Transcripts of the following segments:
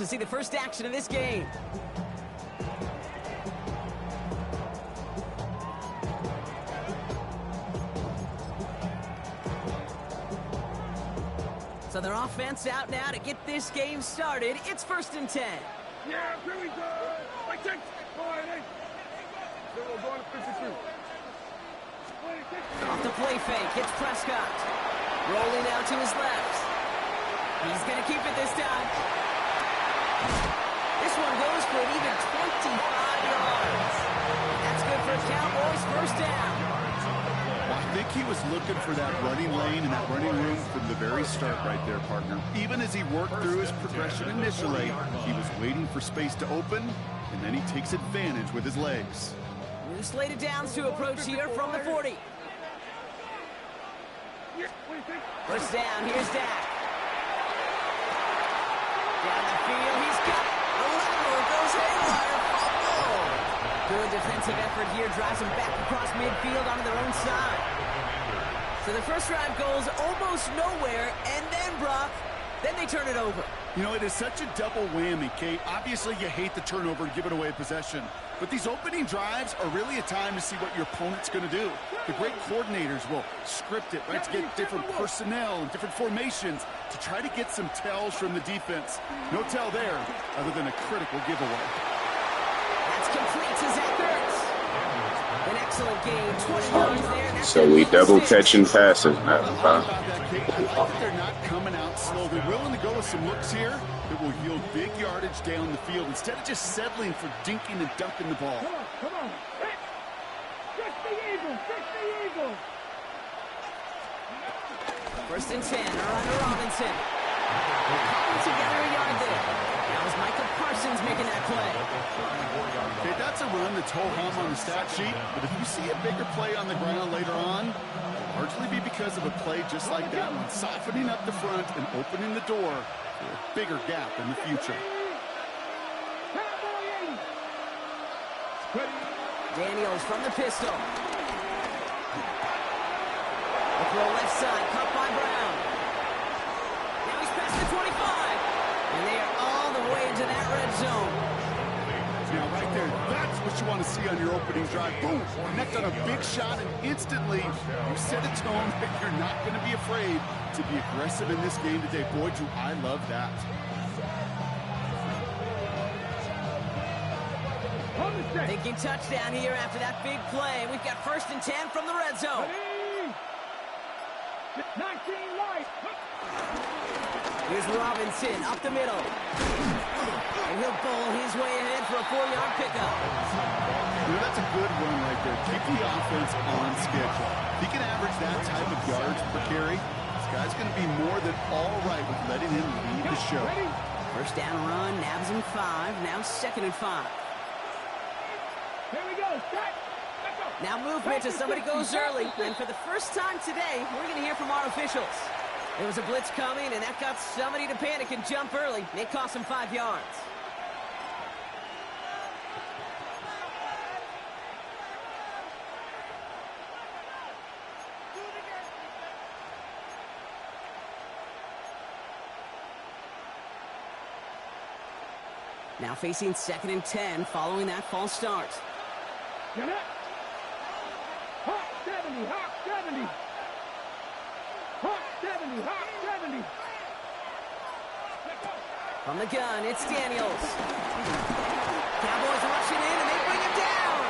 To see the first action of this game. So their offense out now to get this game started. It's 1st and 10. Yeah, here we go. Like that. We're going to 52. Off the play fake, it's Prescott. Rolling out to his left. He's going to keep it this time. This one goes for an even 25 yards. That's good for Cowboys. 1st down. Well, I think he was looking for that running lane and that running room from the very start right there, partner. Even as he worked through his progression initially, he was waiting for space to open, and then he takes advantage with his legs. New slated downs to approach here from the 40. 1st down, here's Dak. Down the field, he's got it. Goes haywire. Fumble. Good defensive effort here drives them back across midfield onto their own side. So the first drive goes almost nowhere, and then Brock, then they turn it over. You know, it is such a double whammy, Kate. Obviously, you hate the turnover and give it away possession. But these opening drives are really a time to see what your opponent's going to do. The great coordinators will script it, right, to get different personnel and different formations to try to get some tells from the defense. No tell there, other than a critical giveaway. That's complete to Zach Ertz. An excellent game, 20 yards there. So we double catching passes now, huh? I like that they're not coming out slow. They're willing to go with some looks here that will yield big yardage down the field instead of just settling for dinking and dunking the ball. Come on. Fix the Eagles. 1st and 10, under Robinson. Putting together a yard there. That was Michael Parsons making that play. Okay, that's a run that's ho-hum on the stat sheet, but if you see a bigger play on the ground later on, it'll largely be because of a play just like that one, softening up the front and opening the door for a bigger gap in the future. Daniels from the pistol. The throw left side, caught by Brown. Now he's past the 25. And they are all the way into that red zone. Now, right there, that's what you want to see on your opening drive. Boom, connect on a big shot, and instantly you set a tone that you're not going to be afraid to be aggressive in this game today. Boy, do I love that. Thinking touchdown here after that big play. We've got 1st and 10 from the red zone. 19 right. Here's Robinson up the middle. And he'll bowl his way ahead for a 4-yard pickup. You know, that's a good run right there. Keep the offense on schedule. If he can average that type of yards per carry, this guy's going to be more than all right with letting him lead the show. 1st down run, nabs him 5. Now 2nd and 5. Here we go. Now movement as somebody goes early. And for the first time today, we're going to hear from our officials. There was a blitz coming, and that got somebody to panic and jump early. It cost him 5 yards. Now facing 2nd and 10 following that false start. Get it. Hot 70, hot 70. Hot 70, hot 70. From the gun, it's Daniels. Cowboys rushing in, and they bring him down.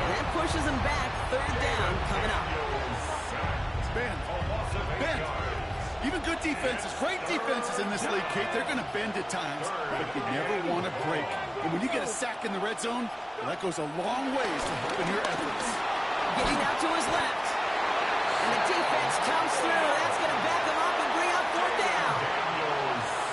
And that pushes him back. 3rd down coming up. Bend. Even good defenses, great defenses in this league, Kate, they're going to bend at times, but you never want to break. And when you get a sack in the red zone, well, that goes a long ways to helping your efforts. Getting out to his left. And the defense comes through. That's going to back him up and bring up 4th down.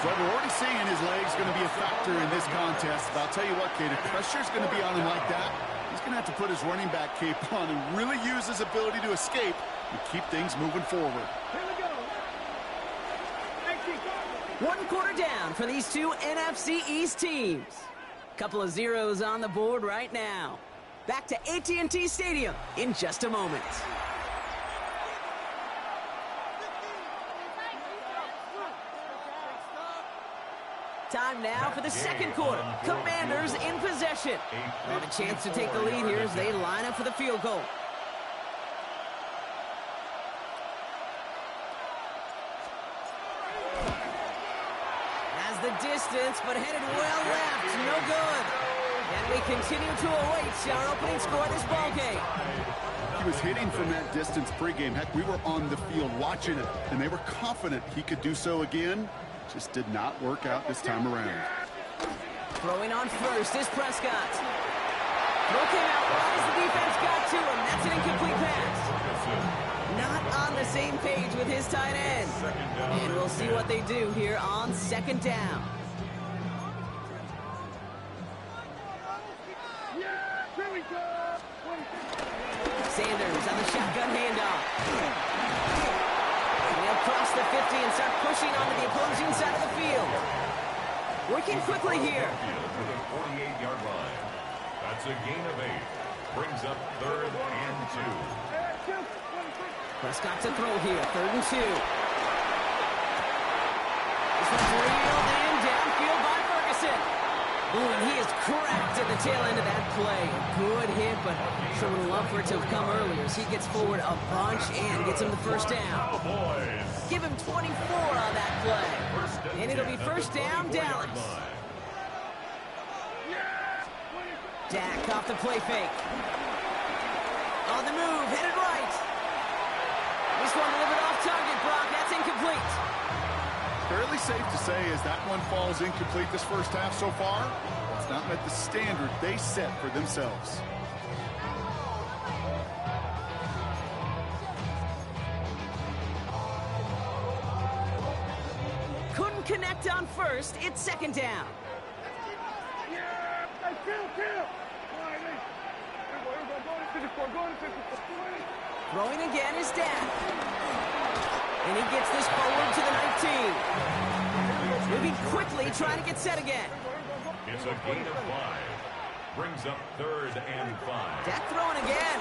Well, we're already seeing his legs going to be a factor in this contest. But I'll tell you what, Kate, if pressure's going to be on him like that, he's going to have to put his running back cape on and really use his ability to escape and keep things moving forward. Here we go. 1 quarter down for these two NFC East teams. Couple of zeros on the board right now. Back to AT&T Stadium in just a moment. Time now for the second quarter. Commanders in possession. They have a chance to take the lead here as they line up for the field goal. Has the distance, but headed well left. No good. And we continue to await our opening score of this ballgame. He was hitting from that distance pregame. Heck, we were on the field watching it, and they were confident he could do so again. Just did not work out this time around. Throwing on first is Prescott. Throw came out right as the defense got to him. That's an incomplete pass. Not on the same page with his tight end. And we'll see what they do here on second down. Sanders on the shotgun handoff. They'll cross the 50 and start pushing onto the opposing side of the field. Working quickly here. To the 48-yard line. That's a gain of 8. Brings up 3rd and 2. Prescott to throw here. 3rd and 2. This one's reeled in downfield by Ferguson. Ooh, and he is cracked at the tail end of that play. Good hit, but sure would love for it to have come earlier as he gets forward a bunch and gets him the first down. Give him 24 on that play. And it'll be first down, Dallas. Dak off the play fake. On the move, headed right. This one delivered off target, Brock. That's incomplete. Fairly safe to say as that one falls incomplete this first half so far, it's not met the standard they set for themselves. Couldn't connect on first. It's second down. Throwing again is Dak. And he gets this forward to the 19. Moving quickly, trying to get set again. It's a gain of 5. Brings up 3rd and 5. Dak throwing again.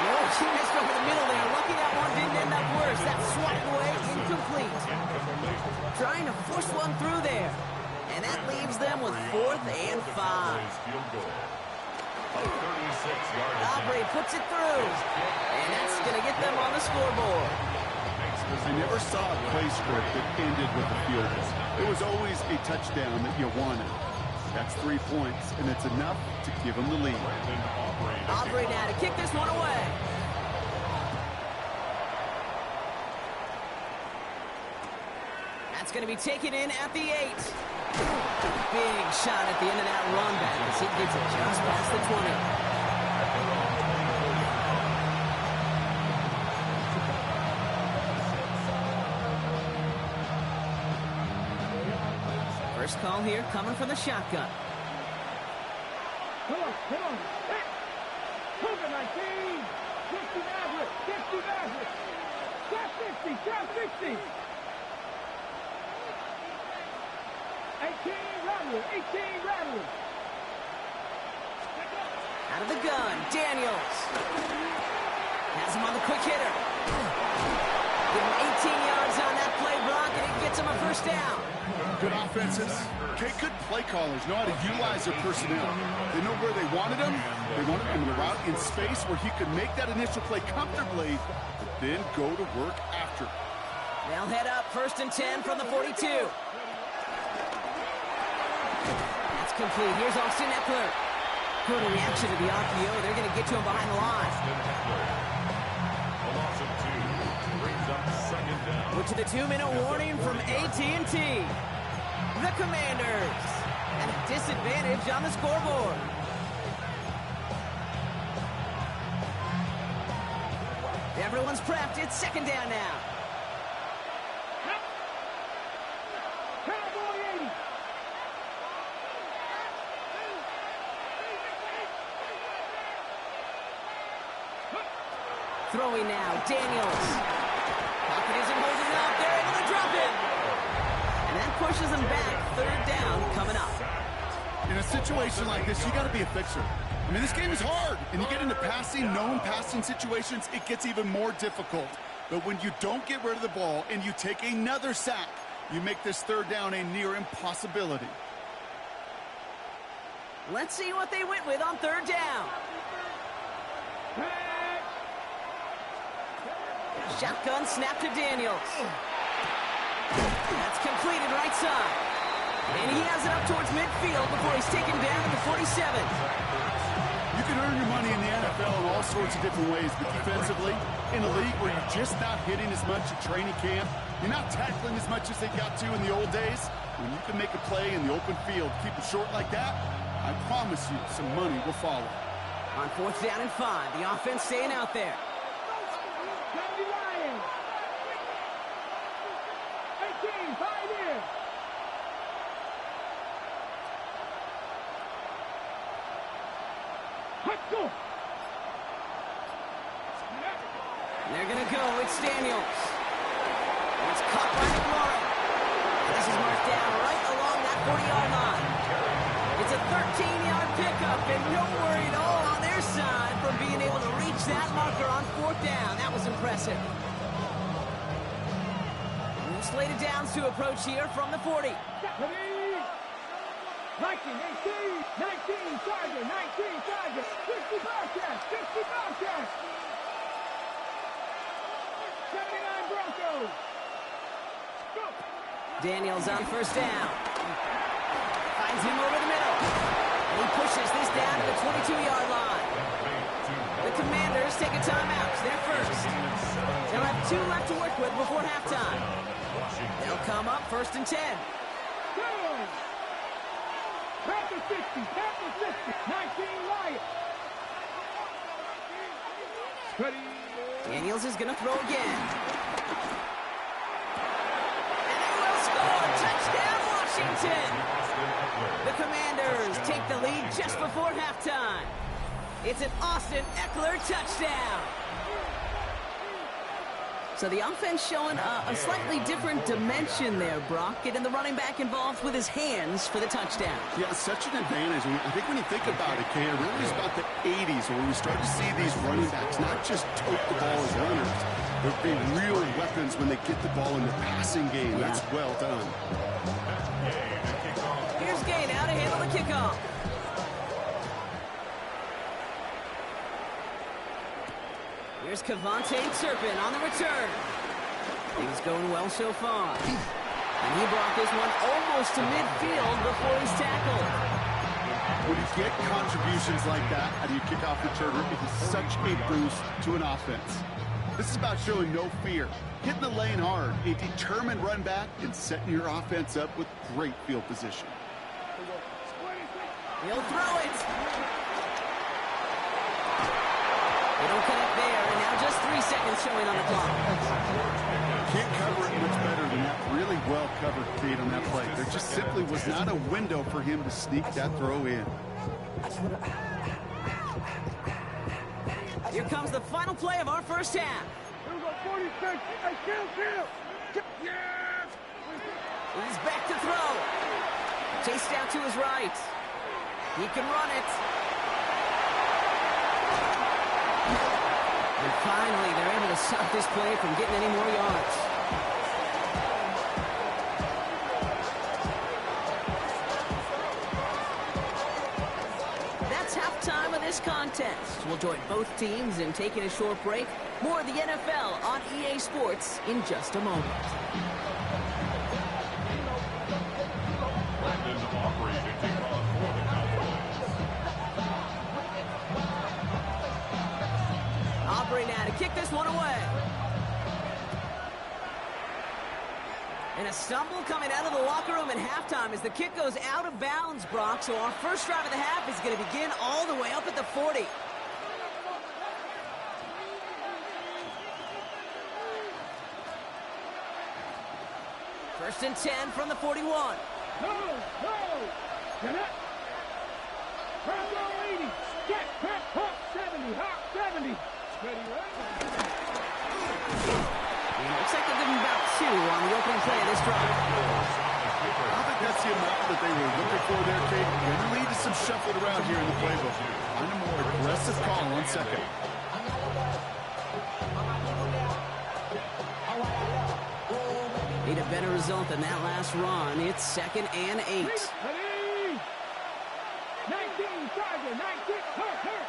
No, she missed over the middle there. Lucky that one didn't end up worse. That swatted away, incomplete. Trying to push one through there. And that leaves them with 4th and 5. Aubrey puts it through. And that's going to get them on the scoreboard. I never saw a play script that ended with a field goal. It was always a touchdown that you wanted. That's 3 points, and it's enough to give them the lead. Aubrey now to kick this one away. That's going to be taken in at the 8. Big shot at the end of that run back as he gets it just past the 20. First call here coming from the shotgun. Come on. Hey. Cougar 19. 60 Maverick. 60 Maverick. Drop 60. 18 Rattler. Out of the gun, Daniels. Has him on the quick hitter. Give him 18 yards on that play, Brock, and it gets him a first down. Good offenses. Okay, good play callers know how to utilize their personnel. They know where they wanted him. They wanted him to route in space where he could make that initial play comfortably, but then go to work after. They'll head up 1st and 10 from the 42. That's complete. Here's Austin Eckler. Good reaction to the RPO. They're going to get to him behind the line. A loss of 2. Brings up 2nd down. We're to the 2-minute warning from AT&T. The Commanders at a disadvantage on the scoreboard. Everyone's prepped. It's second down now. Cowboy 80. Throwing now, Daniels. Pocket isn't holding up. They're able to drop it. And that pushes them back. 3rd down coming up. In a situation like this, you got to be a fixer. I mean, this game is hard, and you get into known passing situations, it gets even more difficult. But when you don't get rid of the ball and you take another sack, You make this third down a near impossibility. Let's see what they went with on third down. Shotgun snap to Daniels. That's completed right side. And he has it up towards midfield before he's taken down at the 47. You can earn your money in the NFL in all sorts of different ways, but defensively, in a league where you're just not hitting as much at training camp, you're not tackling as much as they got to in the old days, when you can make a play in the open field, keep it short like that, I promise you some money will follow. On fourth down and 5, the offense staying out there. They're going to go. It's Daniels. It's caught by McLaurin. This is marked down right along that 40-yard line. It's a 13-yard pickup, and no worry at all on their side from being able to reach that marker on fourth down. That was impressive. New slated downs to approach here from the 40. 19, Charger, 19, Charger, 60 Bobcats, 60 Bobcats. 79 Broncos. Go. Daniels on first down. Finds him over the middle. And he pushes this down to the 22-yard line. The Commanders take a timeout. They're first. They'll have 2 left to work with before halftime. They'll come up first and 10. Panther 60, Panther 60, 19 Wyatt. Daniels is going to throw again. And they will score! Touchdown, Washington! The Commanders take the lead just before halftime. It's an Austin Eckler touchdown. So the offense showing a slightly different dimension there, Brock. Getting the running back involved with his hands for the touchdown. Yeah, it's such an advantage. I think when you think about it, Kay, it really is about the 80s where we start to see these running backs not just tote the ball as runners, but be real weapons when they get the ball in the passing game. Yeah. That's well done. Here's Gay now to handle the kickoff. Here's Kevontae Turpin on the return. Things going well so far. And he brought this one almost to midfield before he's tackled. When you get contributions like that out of your kickoff returner, it is such a boost to an offense. This is about showing no fear, hitting the lane hard, a determined run back, and setting your offense up with great field position. He'll throw it. They don't connect there, and now just 3 seconds showing on the clock. Can't cover it much better than that. Really well covered, Kate, on that play. There just simply was not a window for him to sneak that throw in. Here comes the final play of our first half. Here we go, 46. Hey, kill. Yes! He's back to throw. Chased out to his right. He can run it. And finally, they're able to stop this play from getting any more yards. That's halftime of this contest. We'll join both teams in taking a short break. More of the NFL on EA Sports in just a moment. Aubrey now to kick this one away. And a stumble coming out of the locker room at halftime as the kick goes out of bounds, Brock. So our first drive of the half is going to begin all the way up at the 40. First and 10 from the 41. No! Get up! Bronco 80. Get, Hawk 70. Hawk 70. Ready, right? Looks like they're giving about 2 on the opening play of this drive. I think that's the amount that they were looking for there, Kate. Generally, just some shuffling around here in the playbook. Find a more aggressive call on second. Need a better result than that last run. It's 2nd and 8. Ready? 19, Tiger, 19, hurt.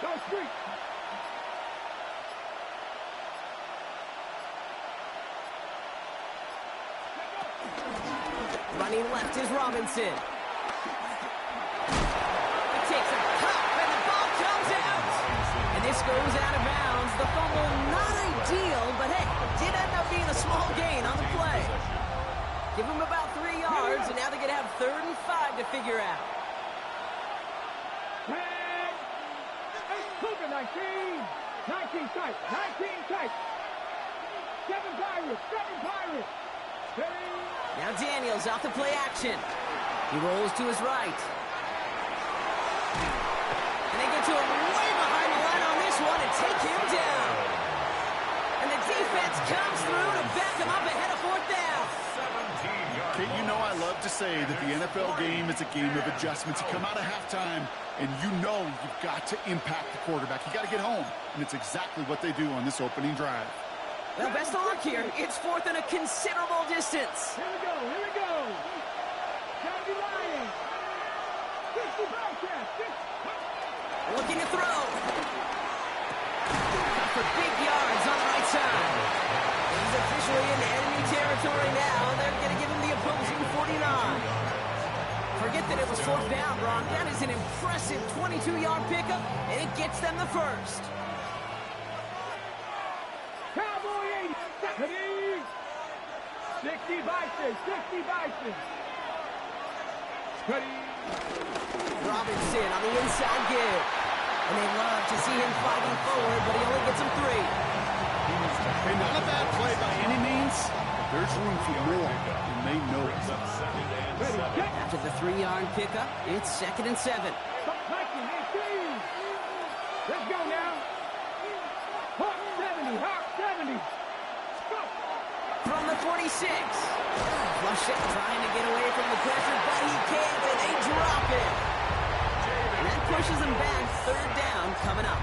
Go street. Running left is Robinson. He takes a pop, and the ball comes out. And this goes out of bounds. The fumble, not ideal, but hey, did end up being a small gain on the play. Give them about 3 yards, and now they're going to have 3rd and 5 to figure out. Cougar 19 tight, 19 tight. 7 Pirates. Ready? Now Daniels off the play action. He rolls to his right. And they get to him way behind the line on this one and take him down. And the defense comes through to back him up ahead of 4th down. Kate, you know I love to say that the NFL game is a game of adjustments. You come out of halftime, and you know you've got to impact the quarterback. You got to get home, and it's exactly what they do on this opening drive. Well, best of luck here. It's 4th and a considerable distance. Here we go. County Lions. 65 cats. Looking to throw. For big yards on the right side. He's officially in enemy territory now. They're going to give him the opposing 49. Forget that it was 4th down, Ron. That is an impressive 22-yard pickup, and it gets them the first. Cowboy 80. Ready? 60 Bison. Ready? Robinson on the inside give. And they love to see him fighting forward, but he only gets him 3. Hey, not a bad play by any means. There's room for more, and they know it. After the 3-yard pickup, it's 2nd and 7. Let's go now. Hawk 70. From the 46. Flush it, trying to get away from the pressure, but he can't, and they drop it. And that pushes them back. 3rd down coming up.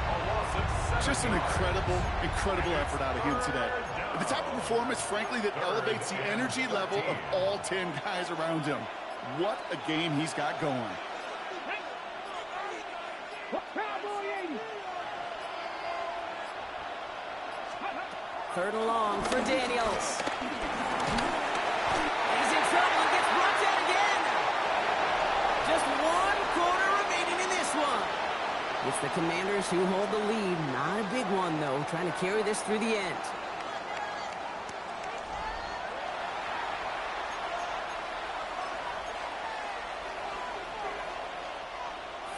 Just an incredible effort out of him today. The type of performance, frankly, that elevates the energy level of all 10 guys around him. What a game he's got going. Cowboy 80. 3rd and long for Daniels. He's in trouble and gets brought down again. Just 1 quarter remaining in this one. It's the Commanders who hold the lead. Not a big one, though, trying to carry this through the end.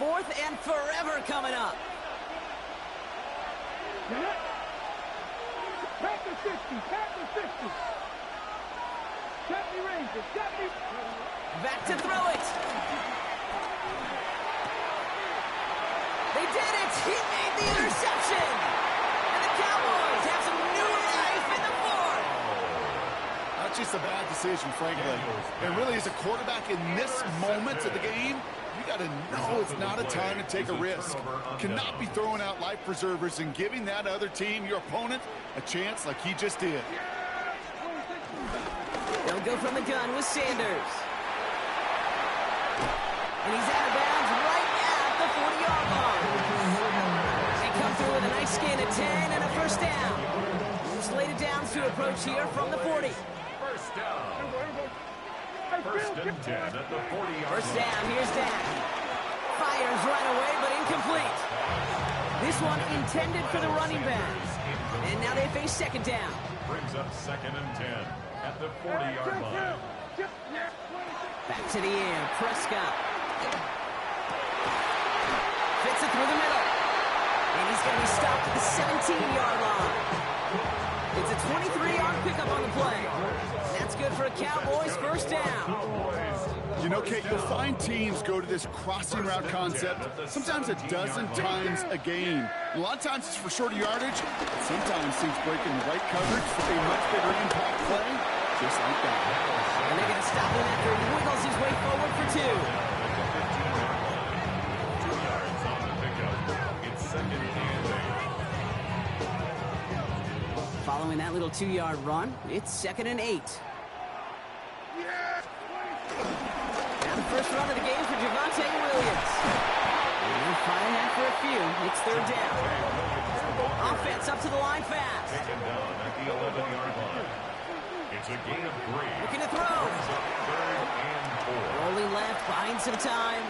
4th and forever coming up. Back to 50. 70 Rangers. 70. Back to throw it. They did it. He made the interception. And the Cowboys have some new life in the 4th. Not just a bad decision, frankly. And really, as a quarterback in this moment of the game, you got to know it's not a time to take a risk. You cannot be throwing out life preservers and giving that other team, your opponent, a chance like he just did. They'll go from the gun with Sanders. And he's out of bounds right at the 40-yard line. They come through with a nice gain of 10 and a 1st down. Slated downs to approach here from the 40. 1st down. 1st and 10 at the 40-yard 1st line. down, here's Dak. Fires right away, but incomplete. This one intended for the running back. And now they face 2nd down. Brings up 2nd and 10 at the 40-yard line. Back to the air, Prescott. Fits it through the middle. And he's going to be stopped at the 17-yard line. It's a 23-yard pickup on the play. And that's good for a Cowboys 1st down. You know, Kate, you'll find teams go to this crossing route concept sometimes a dozen times a game. A lot of times it's for shorter yardage. Sometimes teams breaking the right coverage for a much bigger impact play, just like that. And they're going to stop him after he wiggles his way forward for 2. 2 yards on the pickup. It's 2nd and 8. little 2-yard run. It's 2nd and 8. Now the first run of the game for Javonte Williams. And firing that for a few. It's 3rd down. Offense up to the line fast. Taken down at the 11-yard line. It's a gain of 3. Looking to throw. 3rd and 4. Rolling left, buying some time.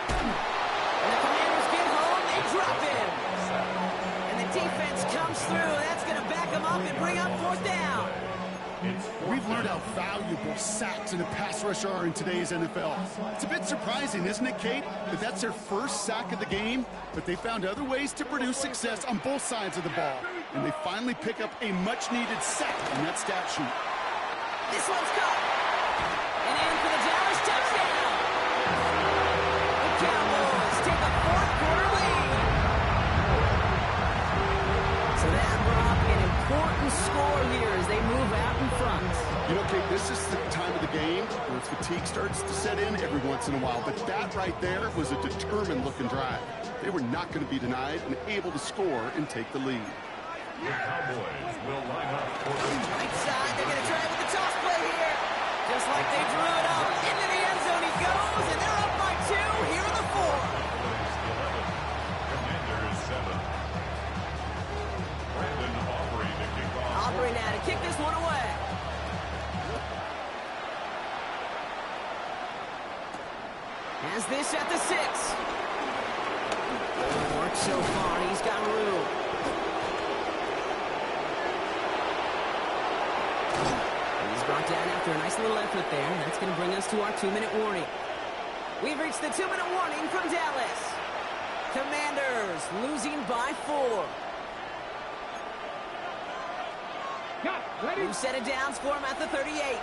And the Commanders get home, they drop him. And the defense comes through. That's going to back them up and bring up 4th down. We've learned how valuable sacks in a pass rush are in today's NFL. It's a bit surprising, isn't it, Kate, that that's their first sack of the game, but they found other ways to produce success on both sides of the ball. And they finally pick up a much-needed sack on that stat sheet. This one's caught. And in for the Dallas touchdown. The Cowboys take a 4th-quarter lead. So that brought an important score here as they move out in front. You know, Kate, this is the time of the game where fatigue starts to set in every once in a while. But that right there was a determined-looking drive. They were not going to be denied and able to score and take the lead. The Cowboys will line up for the Right side, they're going to try with the toss play here. Just like they drew it up. Into the end zone he goes, and they're up by 2 here in the 4th. Commanders 7. Brandon Aubrey to kick off. Aubrey now to kick this one away. Has this at the 6. Works so far, he's got room. He's brought down after a nice little effort there. That's going to bring us to our 2-minute warning. We've reached the 2-minute warning from Dallas. Commanders losing by 4. New set of downs for him at the 38.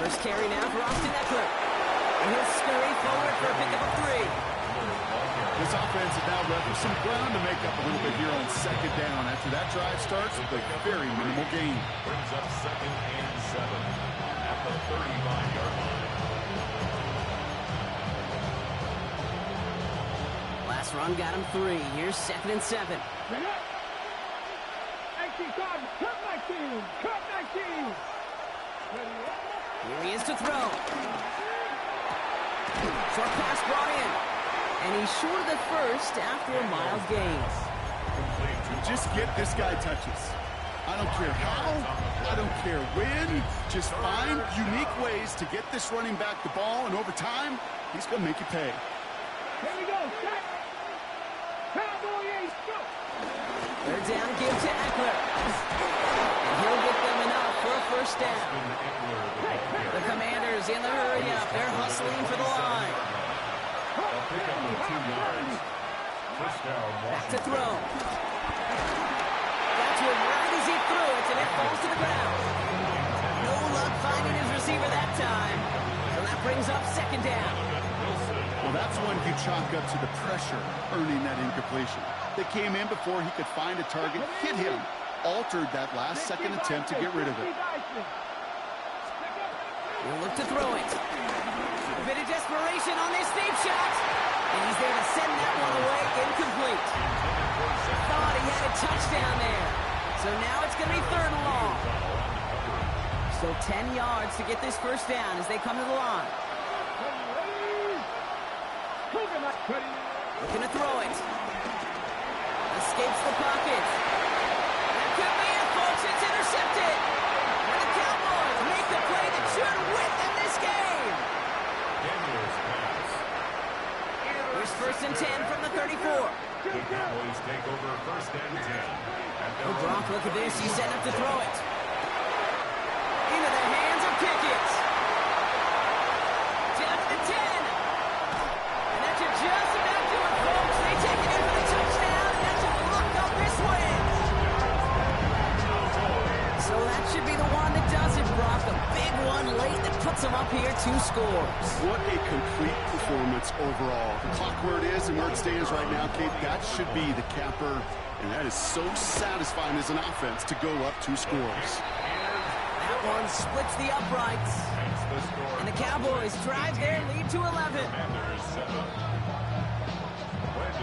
First carry now for Austin Eckler. And he'll scurry forward for a pickup of 3. This offense has now left with some ground to make up a little bit here on 2nd down. After that drive starts with a very minimal gain. Brings up 2nd and 7 at the 35-yard line. Last run got him 3. Here's 2nd and 7. Here he is to throw. Short pass brought in. And he's short of the first after a mild gain. Just get this guy touches. I don't care how, I don't care when. Just find unique ways to get this running back the ball, and over time, he's going to make you pay. Here we go. Cowboys, go. They're down, give to Eckler. And he'll get them enough for a first down. The Commanders in the hurry up. They're hustling for the line. They'll pick up the 2 yards. First down, Back to Washington. throw. Got to him right as he threw it, and it falls to the ground. No luck finding his receiver that time. So that brings up 2nd down. Well, that's one you chalk up to the pressure earning that incompletion. They came in before he could find a target, hit him, altered that last-second attempt to get rid of it. He'll look to throw it. A bit of desperation on this deep shot. And he's there to send that one away incomplete. Thought he had a touchdown there. So now it's going to be 3rd and long. So 10 yards to get this first down as they come to the line. Looking to throw it. Escapes the pocket. That could be it, folks. It's intercepted. And the Cowboys make the play that should win them this game. Daniels pass. Here's 1st and 10 from the 34. The Cowboys take over 1st and 10. Oh, Brock, look at this. He's set up to throw it. Into the hands of Pickett. Down to the 10. And that should just about do it, folks. They take it in for the touchdown, and that should lock up this win. So that should be the one that does it, Brock. A big one late that puts them up here 2 scores. What a complete performance overall. The clock where it is and where it stands right now, Kate, that should be the capper. And that is so satisfying as an offense to go up 2 scores. That one splits the uprights. And the Cowboys drive their lead to 11.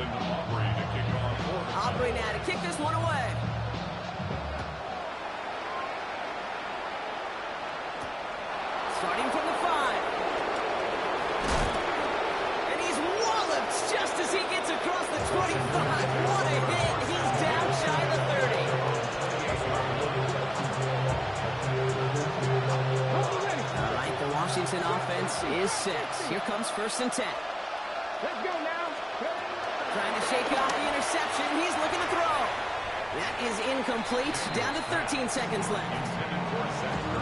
send Aubrey to kick off for the Aubrey now to kick this one away. Starting from the 5. And he's walloped just as he gets across the 25. What a hit. He's down shy of the 30. All right, the Washington offense is set. Here comes 1st and 10. Let's go now. Trying to shake off the interception. He's looking to throw. That is incomplete. Down to 13 seconds left.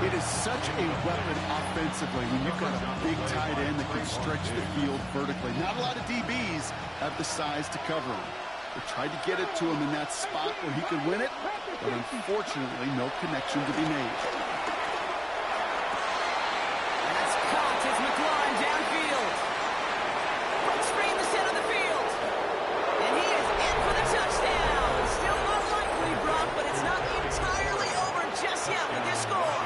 It is such a weapon offensively when you've got a big tight end that can stretch the field vertically. Not a lot of DBs have the size to cover him. They tried to get it to him in that spot where he could win it, but unfortunately, no connection to be made. That's caught as McLaurin downfield. Quick screen the center of the field. And he is in for the touchdown. Still unlikely, Brock, but it's not entirely over just yet with this score.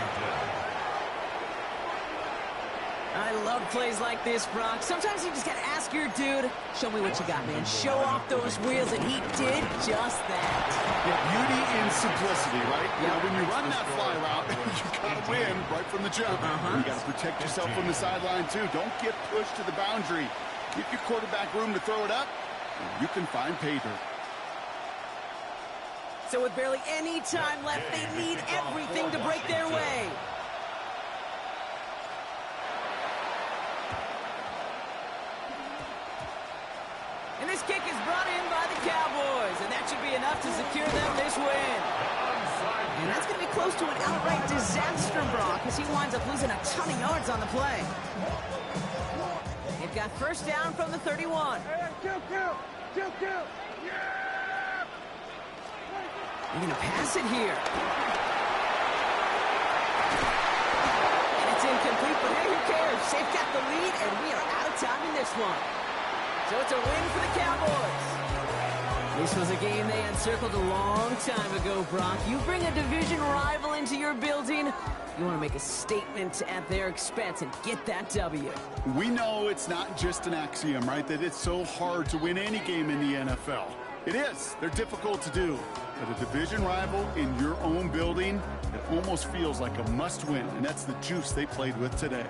I love plays like this, Brock. Sometimes you just got to ask your dude, show me what you got, man. Show off those wheels, and he did just that. Yeah, beauty in simplicity, right? Yeah. When you run that fly route, you got to win right from the jump. You got to protect yourself from the sideline, too. Don't get pushed to the boundary. Give your quarterback room to throw it up, and you can find pay dirt. So with barely any time left, they need everything to break their way. And this kick is brought in by the Cowboys, and that should be enough to secure them this win. And that's going to be close to an outright disaster, Brock, as he winds up losing a ton of yards on the play. They've got 1st down from the 31. Hey, kill. Yeah! They're going to pass it here. And it's incomplete, but hey, who cares? They've got the lead, and we are out of time in this one. So it's a win for the Cowboys. This was a game they had circled a long time ago, Brock. You bring a division rival into your building, you want to make a statement at their expense and get that W. We know it's not just an axiom, right, that it's so hard to win any game in the NFL. It is. They're difficult to do. But a division rival in your own building, it almost feels like a must-win, and that's the juice they played with today.